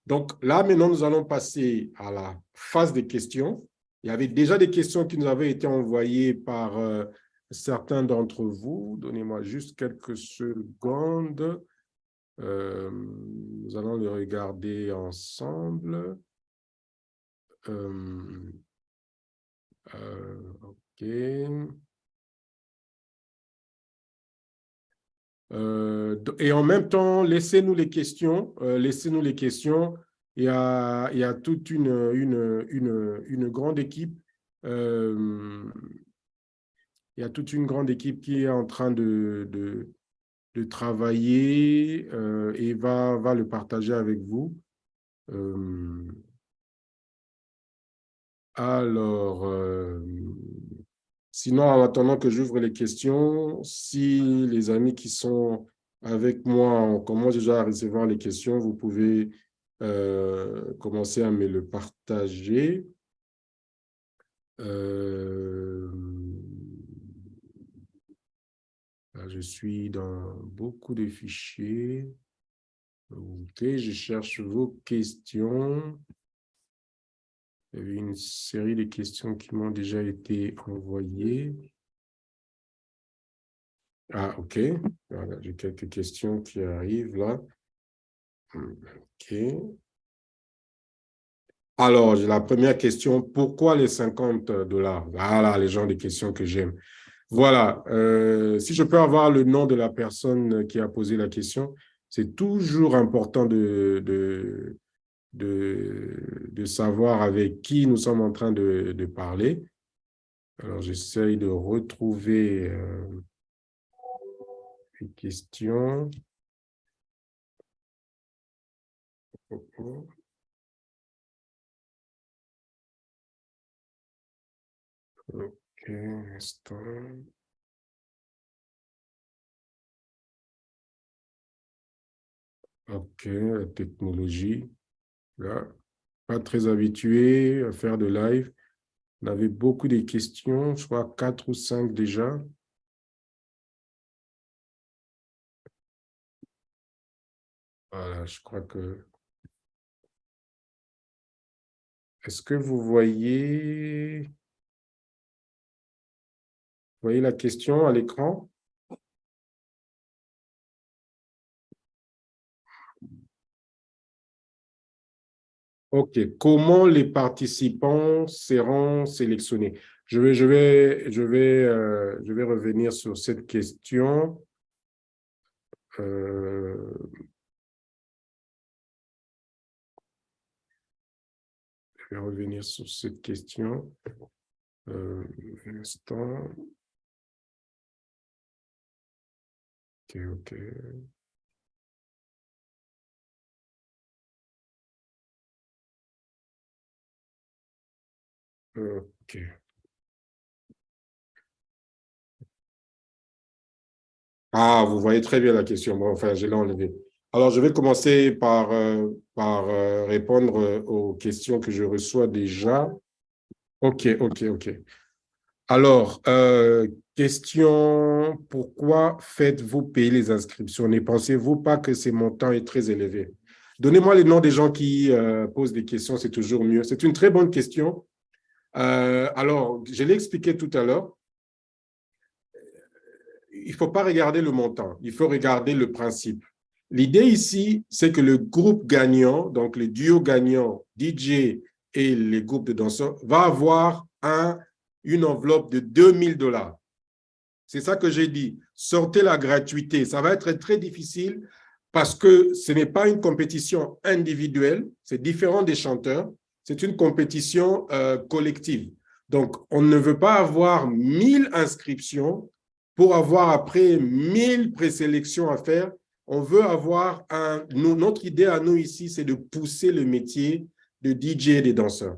Donc là, maintenant, nous allons passer à la phase des questions. Il y avait déjà des questions qui nous avaient été envoyées par certains d'entre vous. Donnez-moi juste quelques secondes. Nous allons les regarder ensemble. OK. Et en même temps, laissez-nous les questions. Laissez-nous les questions. Il y a toute une grande équipe. Il y a toute une grande équipe qui est en train de travailler et va le partager avec vous. Alors, sinon, en attendant que j'ouvre les questions, si les amis qui sont avec moi on commence déjà à recevoir les questions, vous pouvez commencer à me le partager. Là, je suis dans beaucoup de fichiers. OK, je cherche vos questions. Il y avait une série de questions qui m'ont déjà été envoyées. Ah, OK. Voilà, j'ai quelques questions qui arrivent là. OK. Alors, j'ai la première question. Pourquoi les 50 $? Voilà, les genres de questions que j'aime. Voilà. Si je peux avoir le nom de la personne qui a posé la question, c'est toujours important de savoir avec qui nous sommes en train de parler. Alors, j'essaye de retrouver les questions. OK, un instant. OK, la technologie. Là, pas très habitué à faire de live. On avait beaucoup de questions, je crois 4 ou 5 déjà. Voilà, je crois que... Est-ce que vous voyez la question à l'écran? OK. Comment les participants seront sélectionnés? Je vais revenir sur cette question. Je vais revenir sur cette question. Un instant. OK, OK. OK. Ah, vous voyez très bien la question. Bon, enfin, je l'ai enlevée. Alors, je vais commencer par répondre aux questions que je reçois déjà. OK, OK, OK. Alors, question, pourquoi faites-vous payer les inscriptions? Ne pensez-vous pas que ces montants est très élevé? Donnez-moi les noms des gens qui posent des questions, c'est toujours mieux. C'est une très bonne question. Alors, je l'ai expliqué tout à l'heure. Il ne faut pas regarder le montant, il faut regarder le principe. L'idée ici, c'est que le groupe gagnant, donc le duo gagnant, DJ et les groupes de danseurs, va avoir une enveloppe de 2000 $. C'est ça que j'ai dit. Sortez la gratuité. Ça va être très difficile parce que ce n'est pas une compétition individuelle, c'est différent des chanteurs, c'est une compétition collective. Donc, on ne veut pas avoir 1000 inscriptions pour avoir après 1000 présélections à faire. On veut avoir notre idée à nous ici, c'est de pousser le métier de DJ et des danseurs.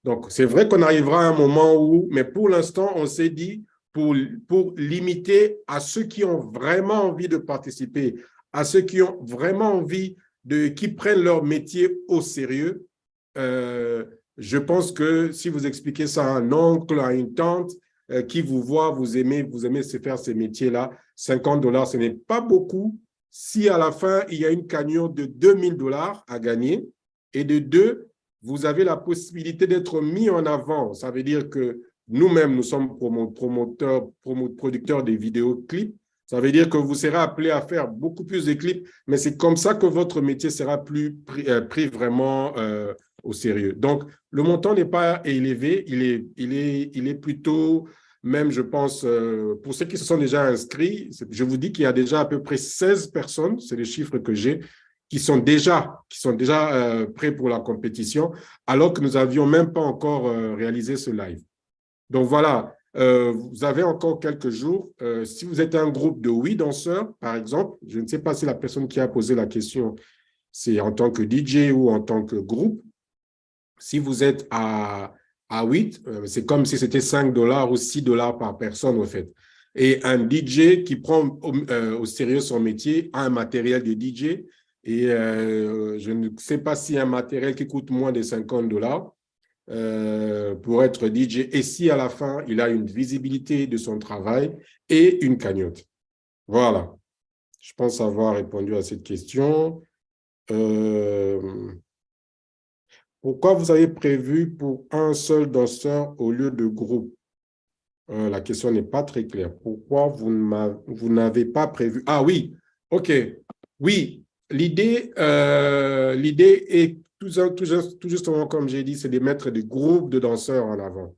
Donc, c'est vrai qu'on arrivera à un moment où, mais pour l'instant, on s'est dit, pour limiter à ceux qui ont vraiment envie de participer, à ceux qui ont vraiment envie qui prennent leur métier au sérieux, je pense que si vous expliquez ça à un oncle, à une tante, qui vous voit, vous aimez faire ces métiers-là, 50 $, ce n'est pas beaucoup. si à la fin, il y a une cagnotte de 2000 $ à gagner, et de deux, vous avez la possibilité d'être mis en avant. Ça veut dire que nous-mêmes, nous sommes producteurs des vidéoclips. Ça veut dire que vous serez appelé à faire beaucoup plus de clips, mais c'est comme ça que votre métier sera pris vraiment au sérieux. Donc, le montant n'est pas élevé, il est plutôt, même je pense, pour ceux qui se sont déjà inscrits, je vous dis qu'il y a déjà à peu près 16 personnes, c'est les chiffres que j'ai, qui sont déjà prêts pour la compétition, alors que nous n'avions même pas encore réalisé ce live. Donc voilà, vous avez encore quelques jours. Si vous êtes un groupe de 8 danseurs, par exemple, je ne sais pas si la personne qui a posé la question, c'est en tant que DJ ou en tant que groupe. Si vous êtes à 8, c'est comme si c'était 5 $ ou 6 $ par personne, en fait. Et un DJ qui prend au sérieux son métier a un matériel de DJ. Et je ne sais pas si un matériel qui coûte moins de 50 $ pour être DJ. Et si à la fin, il a une visibilité de son travail et une cagnotte. Voilà. Je pense avoir répondu à cette question. Pourquoi vous avez prévu pour un seul danseur au lieu de groupe? La question n'est pas très claire. Pourquoi vous n'avez pas prévu? Ah oui, OK. Oui, l'idée est tout justement, comme j'ai dit, c'est de mettre des groupes de danseurs en avant.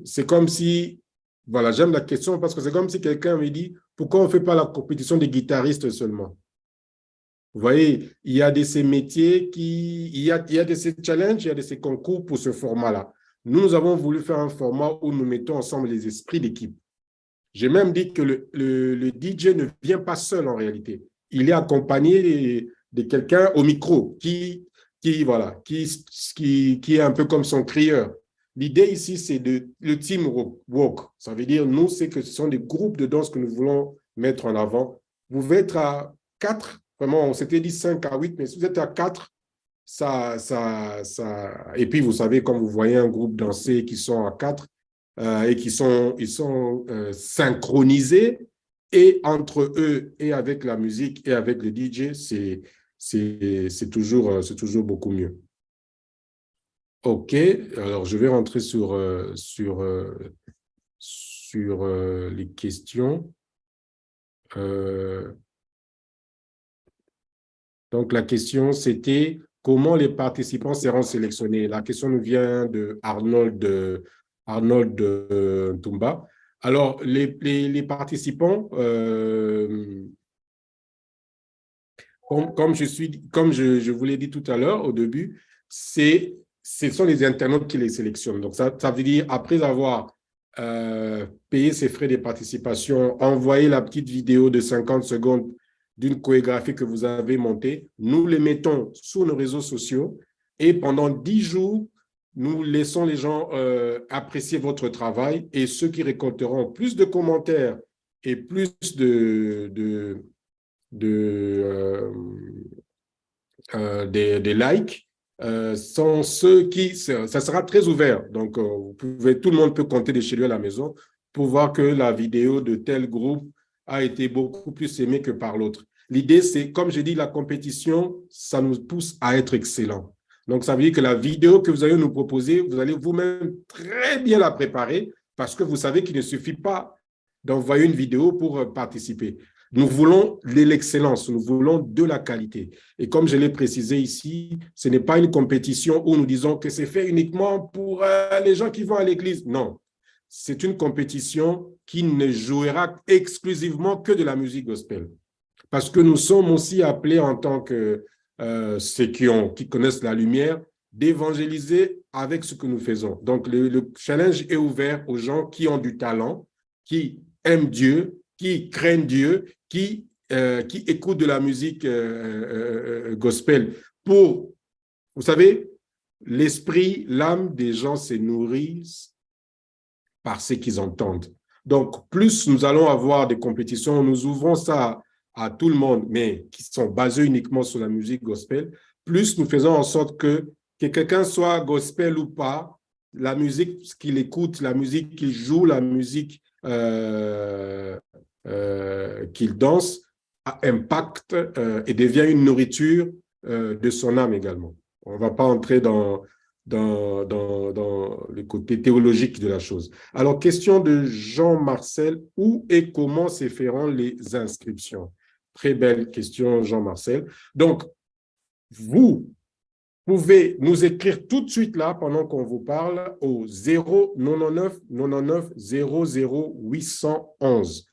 C'est comme si, voilà, j'aime la question parce que c'est comme si quelqu'un me dit, pourquoi on ne fait pas la compétition des guitaristes seulement? Vous voyez, il y a de ces métiers il y a de ces challenges, il y a de ces concours pour ce format-là. Nous avons voulu faire un format où nous mettons ensemble les esprits d'équipe. J'ai même dit que le DJ ne vient pas seul en réalité. Il est accompagné de quelqu'un au micro voilà, qui est un peu comme son crieur. L'idée ici, c'est le team work. Ça veut dire, nous, c'est que ce sont des groupes de danse que nous voulons mettre en avant. Vous pouvez être à 4, vraiment, on s'était dit 5 à 8, mais si vous êtes à 4, et puis vous savez, quand vous voyez un groupe danser qui sont à 4 et ils sont synchronisés, et entre eux et avec la musique et avec le DJ, c'est toujours beaucoup mieux. OK, alors je vais rentrer sur les questions. Donc, la question, c'était comment les participants seront sélectionnés. La question nous vient de Arnold Toumba. Alors, les participants, comme je vous l'ai dit tout à l'heure, au début, ce sont les internautes qui les sélectionnent. Donc, ça veut dire, après avoir payé ses frais de participation, envoyé la petite vidéo de 50 secondes d'une chorégraphie que vous avez montée, nous les mettons sur nos réseaux sociaux et pendant 10 jours, nous laissons les gens apprécier votre travail et ceux qui récolteront plus de commentaires et plus des likes sont ceux qui, ça sera très ouvert. Donc, tout le monde peut compter de chez lui à la maison pour voir que la vidéo de tel groupe a été beaucoup plus aimée que par l'autre. L'idée, c'est, comme je dis, la compétition, ça nous pousse à être excellent. Donc, ça veut dire que la vidéo que vous allez nous proposer, vous allez vous-même très bien la préparer parce que vous savez qu'il ne suffit pas d'envoyer une vidéo pour participer. Nous voulons de l'excellence, nous voulons de la qualité. Et comme je l'ai précisé ici, ce n'est pas une compétition où nous disons que c'est fait uniquement pour les gens qui vont à l'église. Non, c'est une compétition qui ne jouera exclusivement que de la musique gospel. Parce que nous sommes aussi appelés en tant que ceux qui connaissent la lumière, d'évangéliser avec ce que nous faisons. Donc, le challenge est ouvert aux gens qui ont du talent, qui aiment Dieu, qui craignent Dieu, qui écoutent de la musique gospel. Vous savez, l'esprit, l'âme des gens se nourrissent par ce qu'ils entendent. Donc, plus nous allons avoir des compétitions, nous ouvrons ça à tout le monde, mais qui sont basées uniquement sur la musique gospel, plus nous faisons en sorte que quelqu'un soit gospel ou pas, la musique qu'il écoute, la musique qu'il joue, la musique qu'il danse impacte et devient une nourriture de son âme également. On ne va pas entrer dans le côté théologique de la chose. Alors, question de Jean-Marcel, où et comment s'effectueront les inscriptions? Très belle question, Jean-Marcel. Donc, vous pouvez nous écrire tout de suite là, pendant qu'on vous parle, au 099 99 00 811.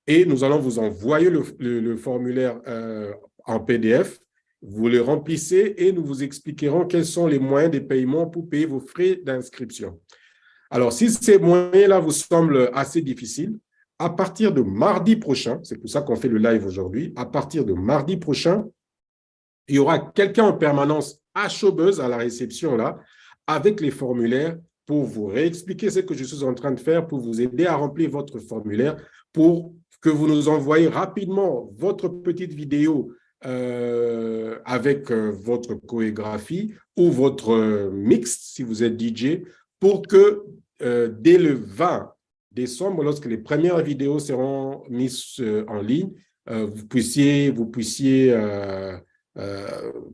Et nous allons vous envoyer le formulaire en PDF. Vous le remplissez et nous vous expliquerons quels sont les moyens de paiement pour payer vos frais d'inscription. Alors, si ces moyens-là vous semblent assez difficiles, à partir de mardi prochain, c'est pour ça qu'on fait le live aujourd'hui, à partir de mardi prochain, il y aura quelqu'un en permanence à Showbuzz, à la réception, là, avec les formulaires pour vous réexpliquer ce que je suis en train de faire, pour vous aider à remplir votre formulaire, pour que vous nous envoyez rapidement votre petite vidéo avec votre chorégraphie ou votre mix, si vous êtes DJ, pour que dès le 20 décembre, lorsque les premières vidéos seront mises en ligne, vous puissiez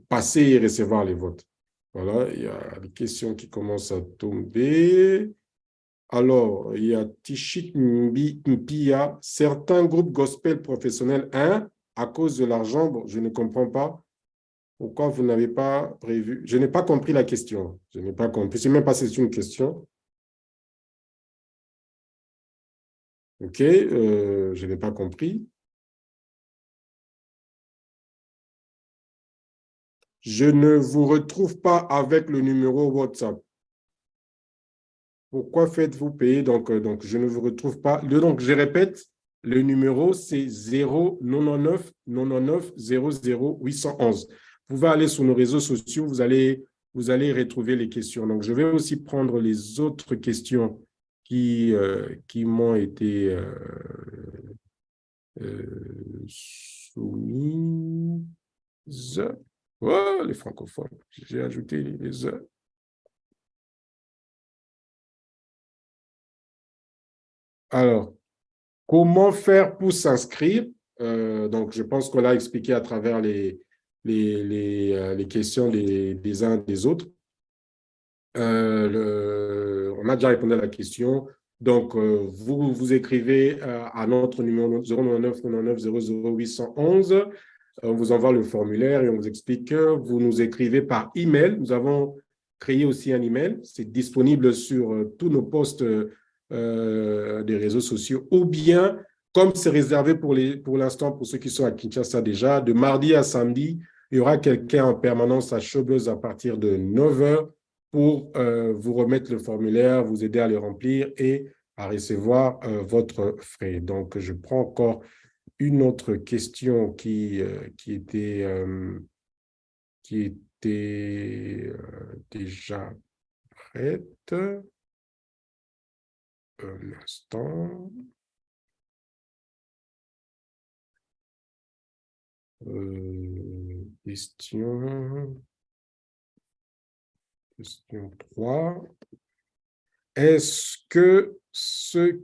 passer et recevoir les votes. Voilà, il y a des questions qui commencent à tomber. Alors, il y a Tichit Mpia, certains groupes gospel professionnels, à cause de l'argent, bon, je ne comprends pas pourquoi vous n'avez pas prévu. Je n'ai pas compris la question. Je n'ai pas compris. Je ne sais même pas si c'est une question. OK, je n'ai pas compris. Je ne vous retrouve pas avec le numéro WhatsApp. Pourquoi faites-vous payer? Donc, je ne vous retrouve pas. Donc, je répète, le numéro, c'est 099 99 00 811. Vous pouvez aller sur nos réseaux sociaux, vous allez retrouver les questions. Donc, je vais aussi prendre les autres questions qui m'ont été soumises. Oh, les francophones, j'ai ajouté les heures. Alors, comment faire pour s'inscrire? Donc, je pense qu'on l'a expliqué à travers les questions des uns et des autres. On a déjà répondu à la question. Donc, vous écrivez à notre numéro 099 99 00 811. On vous envoie le formulaire et on vous explique. Vous nous écrivez par email. Nous avons créé aussi un email. C'est disponible sur tous nos posts des réseaux sociaux. Ou bien, comme c'est réservé pour l'instant pour ceux qui sont à Kinshasa déjà, de mardi à samedi, il y aura quelqu'un en permanence à Showbuzz à partir de 9 h pour vous remettre le formulaire, vous aider à le remplir et à recevoir votre frais. Donc, je prends encore une autre question qui était déjà prête. Un instant. Question 3. Est-ce que ceux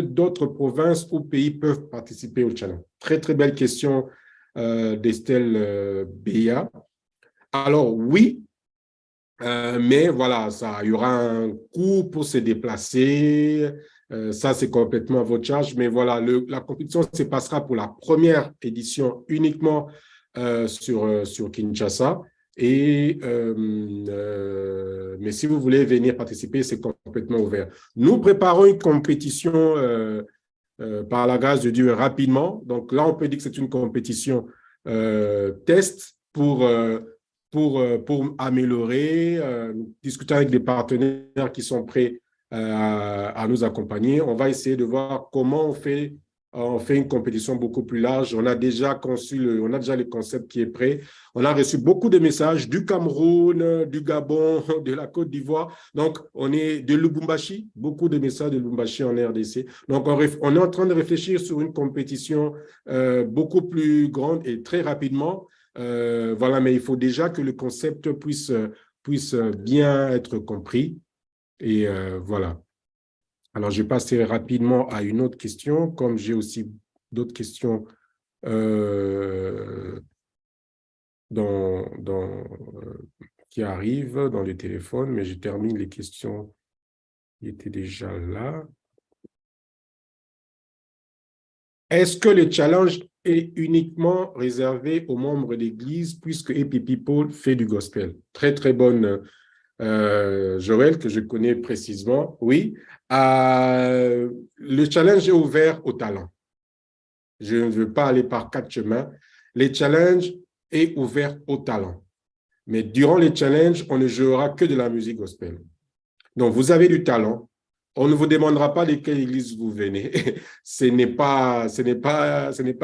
d'autres provinces ou pays peuvent participer au challenge? Très, très belle question d'Estelle Béa. Alors, oui, mais voilà, il y aura un coût pour se déplacer. Ça, c'est complètement à votre charge. Mais voilà, la compétition se passera pour la première édition uniquement sur Kinshasa. Mais si vous voulez venir participer, c'est complètement ouvert. Nous préparons une compétition par la grâce de Dieu rapidement. Donc là, on peut dire que c'est une compétition test pour améliorer, discuter avec des partenaires qui sont prêts à nous accompagner. On va essayer de voir comment on fait une compétition beaucoup plus large. On a déjà on a déjà le concept qui est prêt. On a reçu beaucoup de messages du Cameroun, du Gabon, de la Côte d'Ivoire. Donc, on est de Lubumbashi, beaucoup de messages de Lubumbashi en RDC. Donc, on est en train de réfléchir sur une compétition beaucoup plus grande et très rapidement. Voilà, mais il faut déjà que le concept puisse bien être compris. Et voilà. Alors, je passerai rapidement à une autre question, comme j'ai aussi d'autres questions qui arrivent dans le téléphone, mais je termine les questions qui étaient déjà là. Est-ce que le challenge est uniquement réservé aux membres d'Église puisque Happy People fait du gospel? Très, très bonne, Joël, que je connais précisément. Oui. Le challenge est ouvert au talent. Je ne veux pas aller par quatre chemins. Le challenge est ouvert au talent. Mais durant les challenges, on ne jouera que de la musique gospel. Donc, vous avez du talent. On ne vous demandera pas de quelle église vous venez. Ce n'est pas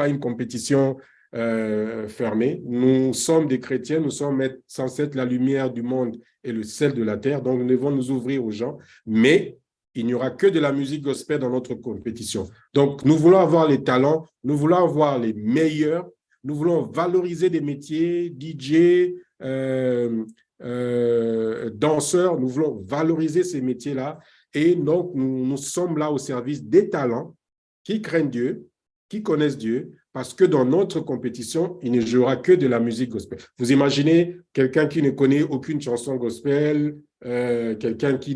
une compétition fermée. Nous sommes des chrétiens, nous sommes censés être la lumière du monde et le sel de la terre. Donc, nous devons nous ouvrir aux gens. Mais il n'y aura que de la musique gospel dans notre compétition. Donc, nous voulons avoir les talents, nous voulons avoir les meilleurs, nous voulons valoriser des métiers, DJ, danseurs, nous voulons valoriser ces métiers-là et donc nous sommes là au service des talents qui craignent Dieu, qui connaissent Dieu, parce que dans notre compétition, il ne jouera que de la musique gospel. Vous imaginez quelqu'un qui ne connaît aucune chanson gospel, quelqu'un qui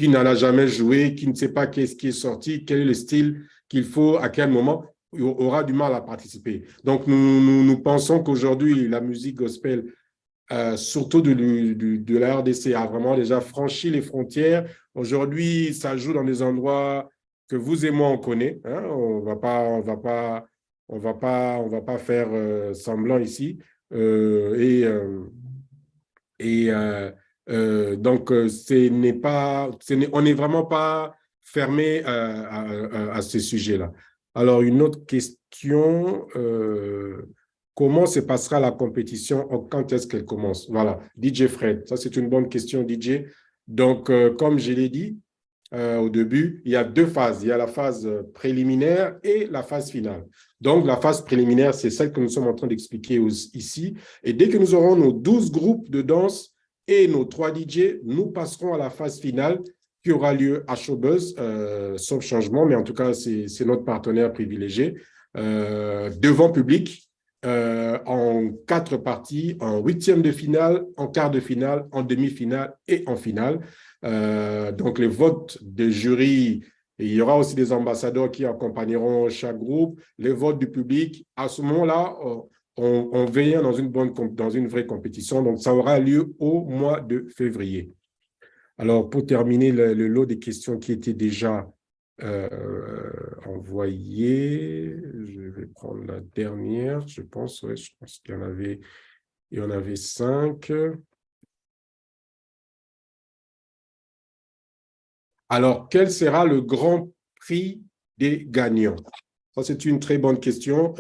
n'en a jamais joué, qui ne sait pas qu'est-ce qui est sorti, quel est le style qu'il faut, à quel moment, aura du mal à participer. Donc, nous pensons qu'aujourd'hui, la musique gospel surtout de la RDC, a vraiment déjà franchi les frontières. Aujourd'hui, ça joue dans des endroits que vous et moi, on connaît. Hein? On va pas faire semblant ici. Et donc, on n'est vraiment pas fermé à ce sujet-là. Alors, une autre question, comment se passera la compétition, quand est-ce qu'elle commence? Voilà, DJ Fred, ça c'est une bonne question, DJ. Donc, comme je l'ai dit au début, il y a deux phases. Il y a la phase préliminaire et la phase finale. Donc, la phase préliminaire, c'est celle que nous sommes en train d'expliquer ici. Et dès que nous aurons nos 12 groupes de danse et nos 3 DJ, nous passerons à la phase finale qui aura lieu à Showbuzz, sauf changement, mais en tout cas, c'est notre partenaire privilégié, devant public, en 4 parties, en 8e de finale, en quart de finale, en demi-finale et en finale. Donc, les votes de jury, et il y aura aussi des ambassadeurs qui accompagneront chaque groupe, les votes du public. À ce moment-là, on vient dans une vraie compétition. Donc, ça aura lieu au mois de février. Alors, pour terminer le lot des questions qui étaient déjà envoyées, je vais prendre la dernière, je pense. Ouais, je pense qu'il y en avait 5. Alors, quel sera le grand prix des gagnants? Ça, c'est une très bonne question.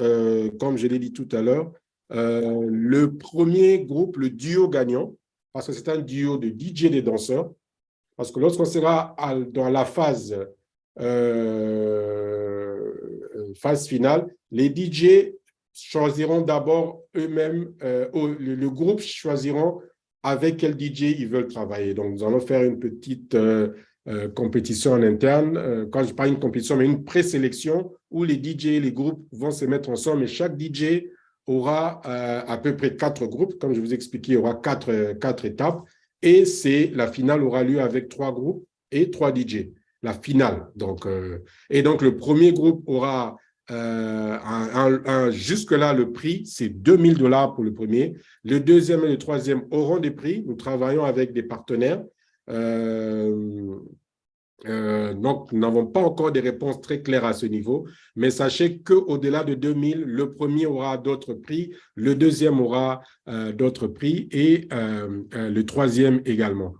Comme je l'ai dit tout à l'heure, le premier groupe, le duo gagnant, parce que c'est un duo de DJ et des danseurs, parce que lorsqu'on sera dans la phase finale, les DJ choisiront d'abord eux-mêmes, le groupe choisiront avec quel DJ ils veulent travailler. Donc, nous allons faire une petite compétition en interne. Quand je parle d'une compétition, mais une présélection où les DJ et les groupes vont se mettre ensemble et chaque DJ aura à peu près 4 groupes. Comme je vous ai expliqué, il y aura 4 étapes. Et la finale aura lieu avec 3 groupes et 3 DJ. La finale. Donc, et donc, le premier groupe aura jusque-là, le prix, c'est 2000 $ pour le premier. Le deuxième et le troisième auront des prix. Nous travaillons avec des partenaires. Donc, nous n'avons pas encore des réponses très claires à ce niveau, mais sachez qu'au-delà de 2000, le premier aura d'autres prix, le deuxième aura d'autres prix et le troisième également.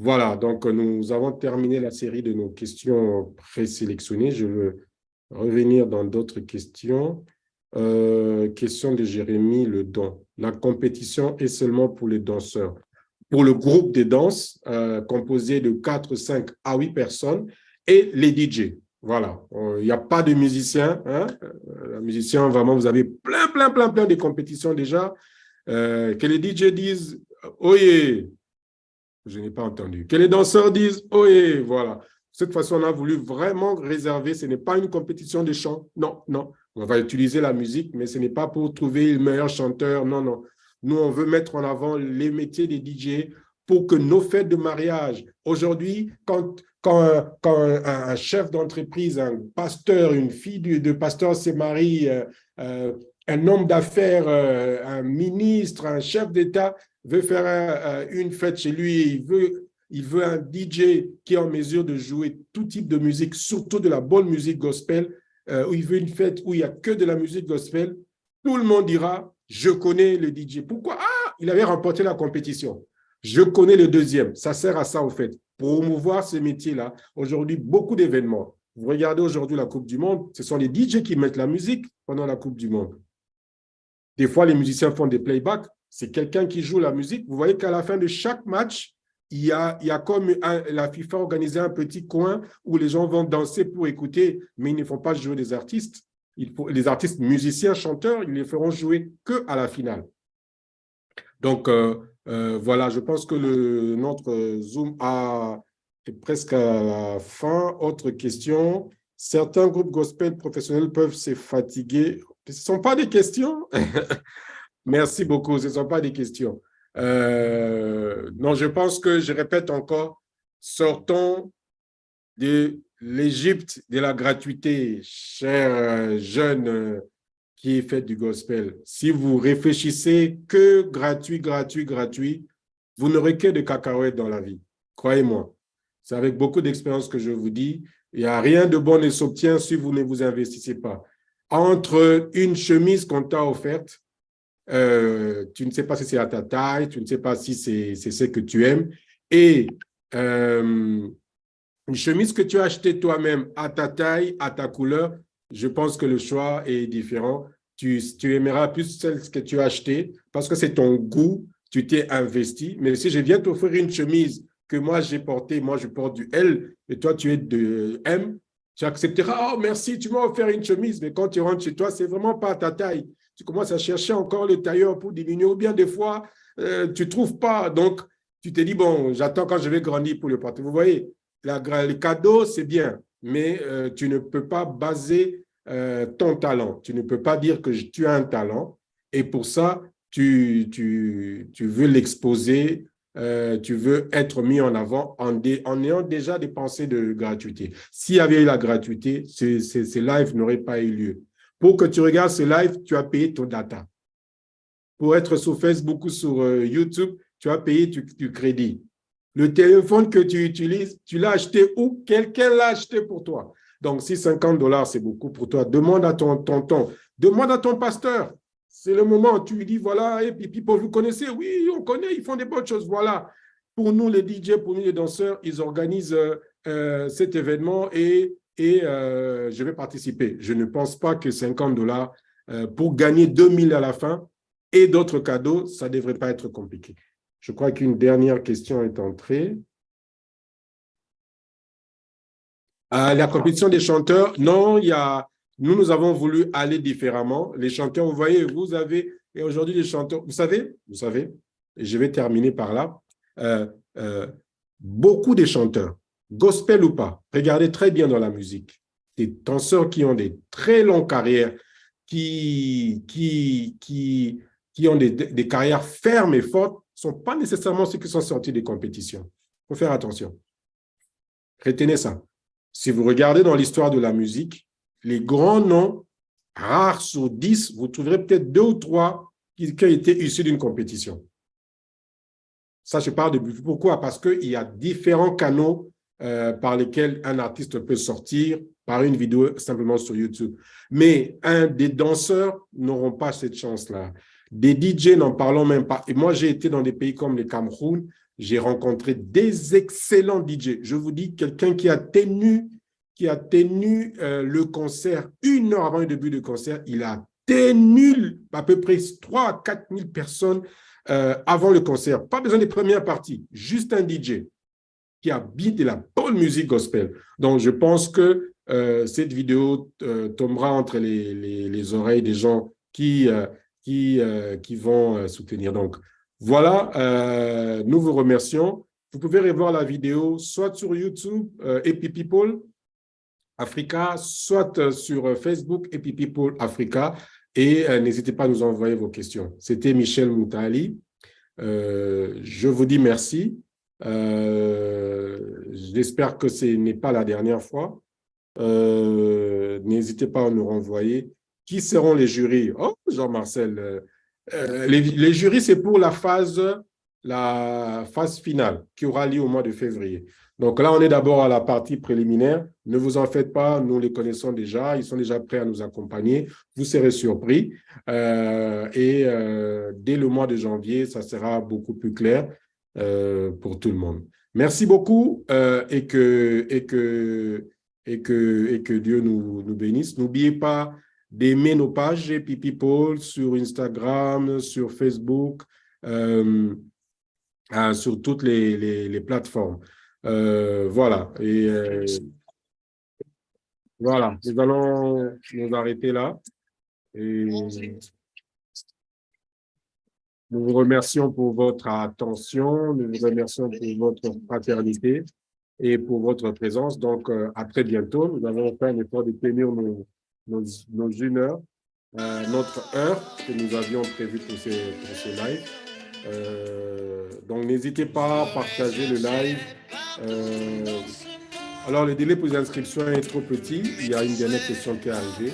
Voilà, donc nous avons terminé la série de nos questions présélectionnées. Je veux revenir dans d'autres questions. Question de Jérémy Ledon. La compétition est seulement pour les danseurs. Pour le groupe de danse, composé de 4, 5 à 8 personnes, et les DJ. Voilà, il n'y a pas de musiciens. Hein? Les musiciens, vraiment, vous avez plein de compétitions déjà. Que les DJ disent « Oyez !» Je n'ai pas entendu. Que les danseurs disent « Oyez !» Voilà. Cette fois-ci, on a voulu vraiment réserver, ce n'est pas une compétition de chant. Non, non. On va utiliser la musique, mais ce n'est pas pour trouver le meilleur chanteur. Non, non. Nous, on veut mettre en avant les métiers des DJ pour que nos fêtes de mariage, aujourd'hui, quand un chef d'entreprise, un pasteur, une fille de pasteur se marie, un homme d'affaires, un ministre, un chef d'État veut faire une fête chez lui, il veut un DJ qui est en mesure de jouer tout type de musique, surtout de la bonne musique gospel, où il veut une fête où il n'y a que de la musique gospel, tout le monde dira, je connais le DJ. Pourquoi? Ah, il avait remporté la compétition. Je connais le deuxième. Ça sert à ça, au fait. Promouvoir ce métier-là. Aujourd'hui, beaucoup d'événements. Vous regardez aujourd'hui la Coupe du Monde, ce sont les DJ qui mettent la musique pendant la Coupe du Monde. Des fois, les musiciens font des playbacks. C'est quelqu'un qui joue la musique. Vous voyez qu'à la fin de chaque match, il y a comme la FIFA a organisé un petit coin où les gens vont danser pour écouter, mais ils ne font pas jouer des artistes. Les artistes musiciens, chanteurs, ils les feront jouer qu'à la finale. Donc, voilà, je pense que notre Zoom est presque à la fin. Autre question. Certains groupes gospel professionnels peuvent se fatiguer. Ce ne sont pas des questions. Merci beaucoup, ce ne sont pas des questions. Non, je pense que, je répète encore, sortons de l'Égypte de la gratuité, chers jeunes qui fait du gospel. Si vous réfléchissez que gratuit, gratuit, gratuit, vous n'aurez que des cacahuètes dans la vie. Croyez-moi. C'est avec beaucoup d'expérience que je vous dis, il n'y a rien de bon ne s'obtient si vous ne vous investissez pas. Entre une chemise qu'on t'a offerte, tu ne sais pas si c'est à ta taille, tu ne sais pas si c'est ce que tu aimes, et une chemise que tu as achetée toi-même à ta taille, à ta couleur, je pense que le choix est différent. Tu aimeras plus celle que tu as achetée parce que c'est ton goût, tu t'es investi. Mais si je viens t'offrir une chemise que moi j'ai portée, moi je porte du L et toi tu es de M, tu accepteras, oh merci, tu m'as offert une chemise, mais quand tu rentres chez toi, c'est vraiment pas à ta taille. Tu commences à chercher encore le tailleur pour diminuer ou bien des fois, tu ne trouves pas. Donc, tu te dis, bon, j'attends quand je vais grandir pour le porter. Vous voyez, le cadeau, c'est bien, mais tu ne peux pas baser ton talent. Tu ne peux pas dire que tu as un talent et pour ça, tu veux l'exposer, tu veux être mis en avant en ayant déjà des pensées de gratuité. S'il y avait eu la gratuité, ces lives n'auraient pas eu lieu. Pour que tu regardes ce live, tu as payé ton data. Pour être sur Facebook ou sur YouTube, tu as payé du crédit. Le téléphone que tu utilises, tu l'as acheté où? Quelqu'un l'a acheté pour toi. Donc, si $50, c'est beaucoup pour toi, demande à ton tonton, demande à ton pasteur. C'est le moment où tu lui dis, voilà, et puis vous connaissez? Oui, on connaît, ils font des bonnes choses. Voilà. Pour nous, les DJ, pour nous, les danseurs, ils organisent cet événement et je vais participer. Je ne pense pas que $50 pour gagner 2000 à la fin et d'autres cadeaux, ça ne devrait pas être compliqué. Je crois qu'une dernière question est entrée. La compétition des chanteurs, non, nous avons voulu aller différemment. Les chanteurs, vous voyez, vous avez, et aujourd'hui les chanteurs, vous savez, et je vais terminer par là, beaucoup de chanteurs, gospel ou pas, regardez très bien dans la musique, des danseurs qui ont des très longues carrières, qui ont des carrières fermes et fortes, ne sont pas nécessairement ceux qui sont sortis des compétitions. Il faut faire attention. Retenez ça. Si vous regardez dans l'histoire de la musique, les grands noms, rares sur 10, vous trouverez peut-être 2 ou 3 qui ont été issus d'une compétition. Ça, je parle de pourquoi? Parce qu'il y a différents canaux par lesquels un artiste peut sortir par une vidéo simplement sur YouTube. Mais des danseurs n'auront pas cette chance-là. Des DJ, n'en parlons même pas. Et moi, j'ai été dans des pays comme le Cameroun, j'ai rencontré des excellents DJ. Je vous dis, quelqu'un qui a tenu le concert 1 heure avant le début du concert, il a tenu à peu près 3 à 4 000 personnes avant le concert. Pas besoin des premières parties, juste un DJ qui a bien de la bonne musique gospel. Donc, je pense que cette vidéo tombera entre les oreilles des gens qui vont soutenir. Donc, voilà, nous vous remercions. vous pouvez revoir la vidéo soit sur YouTube, Epi People Africa, soit sur Facebook, Epi People Africa. Et n'hésitez pas à nous envoyer vos questions. C'était Michel Moutali. Je vous dis merci. J'espère que ce n'est pas la dernière fois. N'hésitez pas à nous renvoyer. Qui seront les jurys? Oh, Jean-Marcel. Les jurys, c'est pour la phase finale qui aura lieu au mois de février. Donc là, on est d'abord à la partie préliminaire. Ne vous en faites pas, nous les connaissons déjà. Ils sont déjà prêts à nous accompagner. Vous serez surpris. Dès le mois de janvier, ça sera beaucoup plus clair pour tout le monde. Merci beaucoup et que Dieu nous bénisse. N'oubliez pas d'aimer nos pages Epi People sur Instagram, sur Facebook, sur toutes les plateformes. Voilà. Et voilà, nous allons nous arrêter là. Et nous vous remercions pour votre attention, nous vous remercions pour votre fraternité et pour votre présence. Donc, à très bientôt. Nous avons fait un effort de tenir nos 1 heure, notre heure que nous avions prévue pour ce live. Donc, n'hésitez pas à partager le live. Alors, le délai pour les inscriptions est trop petit. Il y a une dernière question qui est arrivée.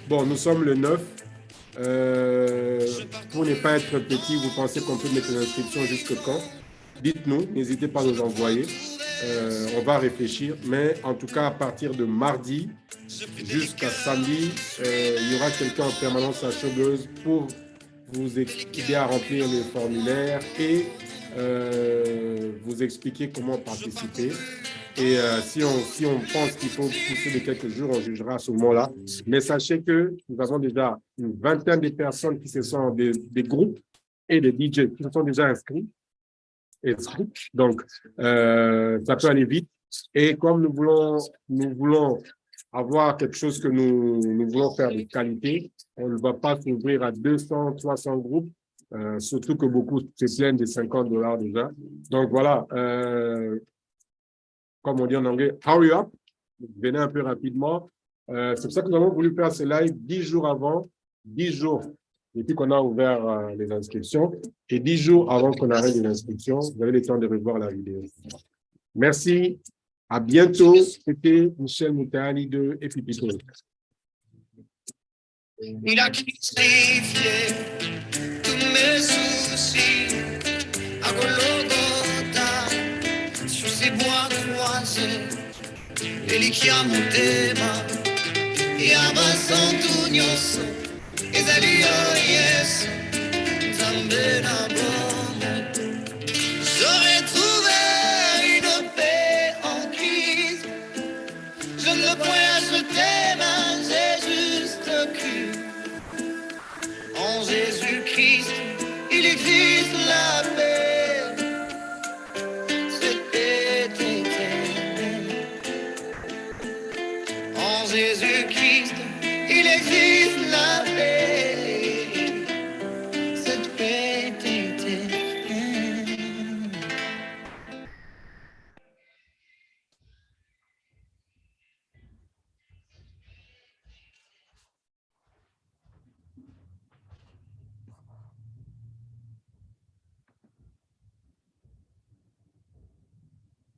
Bon, nous sommes le 9. Pour ne pas être petit, vous pensez qu'on peut mettre les inscriptions jusque quand? Dites-nous, n'hésitez pas à nous envoyer. On va réfléchir. Mais en tout cas, à partir de mardi jusqu'à samedi, il y aura quelqu'un en permanence à Showbuzz pour vous aider à remplir le formulaire et vous expliquer comment participer. Et si on pense qu'il faut pousser de quelques jours, on jugera à ce moment-là. Mais sachez que nous avons déjà une vingtaine de personnes qui se sont des groupes et des DJ qui se sont déjà inscrits. Donc, ça peut aller vite. Et comme nous voulons avoir quelque chose que nous voulons faire de qualité, on ne va pas s'ouvrir à 200, 300 groupes, surtout que beaucoup se plaignent des $50 déjà. Donc voilà, comme on dit en anglais, hurry up, venez un peu rapidement. C'est pour ça que nous avons voulu faire ce live 10 jours avant, 10 jours depuis qu'on a ouvert les inscriptions et 10 jours avant qu'on arrête les inscriptions. Vous avez le temps de revoir la vidéo. Merci, à bientôt. C'était Michel Moutali de Epi People. Il a crucifié tous mes soucis à Golgotha, sur ces bois croisés, e li chiamo tema, e abbassanto Esalio Yesu, Zambena Bomo. J'aurais trouvé une paix en Christ. Je ne le point acheter, mais j'ai juste cru. En Jésus-Christ, il existe la paix. C'est éternel. En Jésus-Christ, il existe la paix.